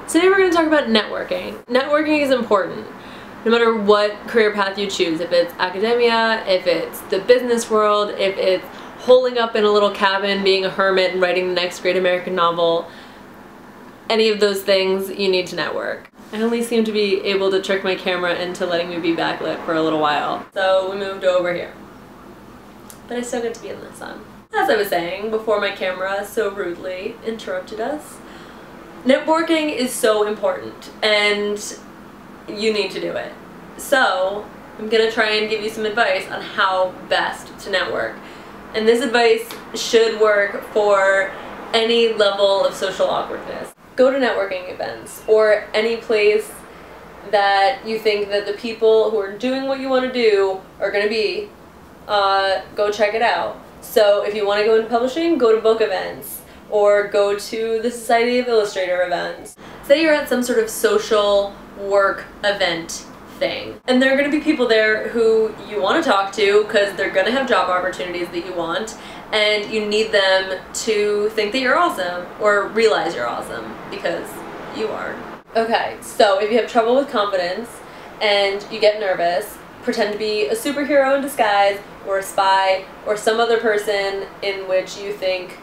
Today we're going to talk about networking. Networking is important, no matter what career path you choose. If it's academia, if it's the business world, if it's holing up in a little cabin, being a hermit and writing the next great American novel, any of those things, you need to network. I only seem to be able to trick my camera into letting me be backlit for a little while, so we moved over here. But I still get to be in the sun. As I was saying before my camera so rudely interrupted us, networking is so important and you need to do it. So I'm gonna try and give you some advice on how best to network. And this advice should work for any level of social awkwardness. Go to networking events or any place that you think that the people who are doing what you want to do are going to be. Go check it out. So if you want to go into publishing, go to book events or go to the Society of Illustrator events. Say you're at some sort of social work event thing, and there are going to be people there who you want to talk to because they're going to have job opportunities that you want, and you need them to think that you're awesome or realize you're awesome because you are. Okay, so if you have trouble with confidence and you get nervous, pretend to be a superhero in disguise or a spy or some other person in which you think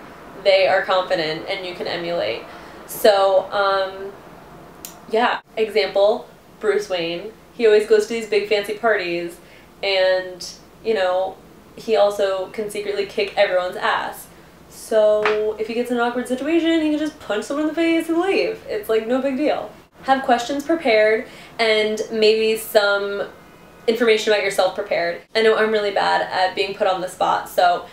they are confident and you can emulate. So, yeah. Example, Bruce Wayne. He always goes to these big fancy parties and, you know, he also can secretly kick everyone's ass. So if he gets in an awkward situation, he can just punch someone in the face and leave. It's like no big deal. Have questions prepared and maybe some information about yourself prepared. I know I'm really bad at being put on the spot, so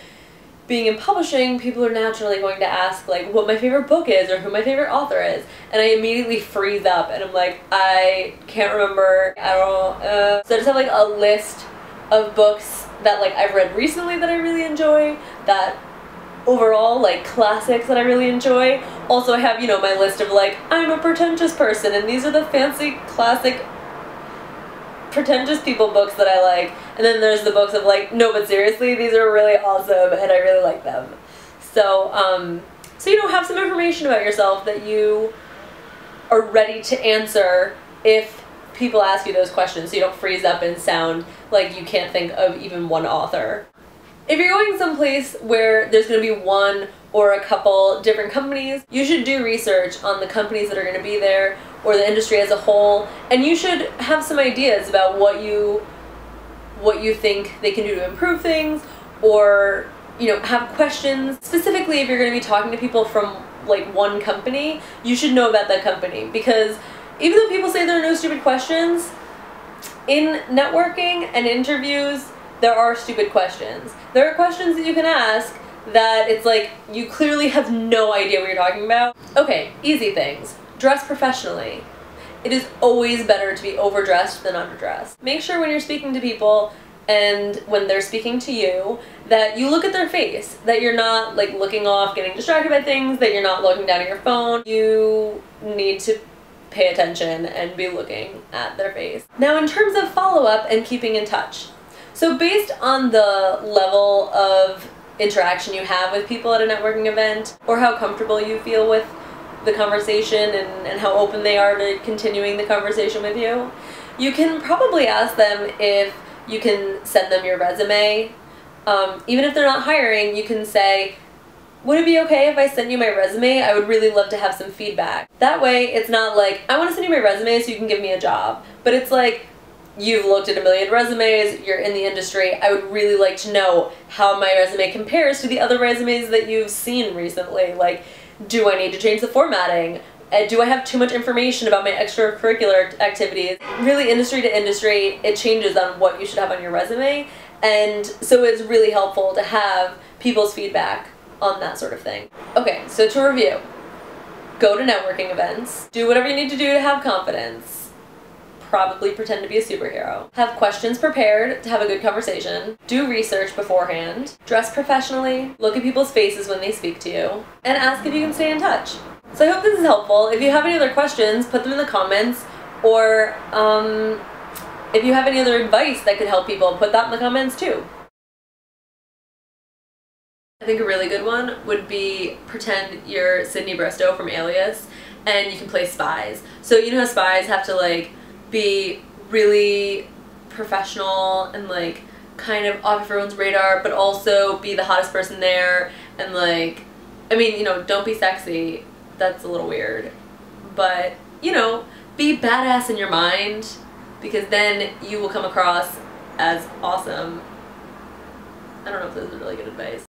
being in publishing, people are naturally going to ask like what my favorite book is or who my favorite author is, and I immediately freeze up and I'm like, I can't remember, I don't know. So I just have like a list of books that like I've read recently that I really enjoy, that overall like classics that I really enjoy. Also I have, you know, my list of like, I'm a pretentious person and these are the fancy classic pretentious people books that I like, and then there's the books of like, no but seriously, these are really awesome and I really like them. So so you know, have some information about yourself that you are ready to answer if people ask you those questions, so you don't freeze up and sound like you can't think of even one author. If you're going someplace where there's going to be one or a couple different companies, you should do research on the companies that are going to be there or the industry as a whole, and you should have some ideas about what you think they can do to improve things, or, you know, have questions. Specifically, if you're going to be talking to people from like one company, you should know about that company, because even though people say there are no stupid questions, in networking and interviews, there are stupid questions. There are questions that you can ask that it's like, you clearly have no idea what you're talking about. Okay, easy things. Dress professionally. It is always better to be overdressed than underdressed. Make sure when you're speaking to people and when they're speaking to you that you look at their face, that you're not like looking off, getting distracted by things, that you're not looking down at your phone. You need to pay attention and be looking at their face. Now in terms of follow-up and keeping in touch. So based on the level of interaction you have with people at a networking event, or how comfortable you feel with the conversation and how open they are to continuing the conversation with you, you can probably ask them if you can send them your resume. Even if they're not hiring, you can say, would it be okay if I sent you my resume? I would really love to have some feedback. That way, it's not like, I want to send you my resume so you can give me a job. But it's like, you've looked at a million resumes, you're in the industry, I would really like to know how my resume compares to the other resumes that you've seen recently. Like, do I need to change the formatting? Do I have too much information about my extracurricular activities? Really, industry to industry, it changes on what you should have on your resume. And so it's really helpful to have people's feedback on that sort of thing. Okay, so to review, go to networking events, do whatever you need to do to have confidence, probably pretend to be a superhero, have questions prepared to have a good conversation, do research beforehand, dress professionally, look at people's faces when they speak to you, and ask if you can stay in touch. So I hope this is helpful. If you have any other questions, put them in the comments, or if you have any other advice that could help people, put that in the comments too. I think a really good one would be pretend you're Sydney Bristow from Alias and you can play spies. So you know how spies have to like be really professional and like kind of off everyone's radar, but also be the hottest person there, and like, I mean, you know, don't be sexy, that's a little weird, but you know, be badass in your mind, because then you will come across as awesome. I don't know if this is really good advice.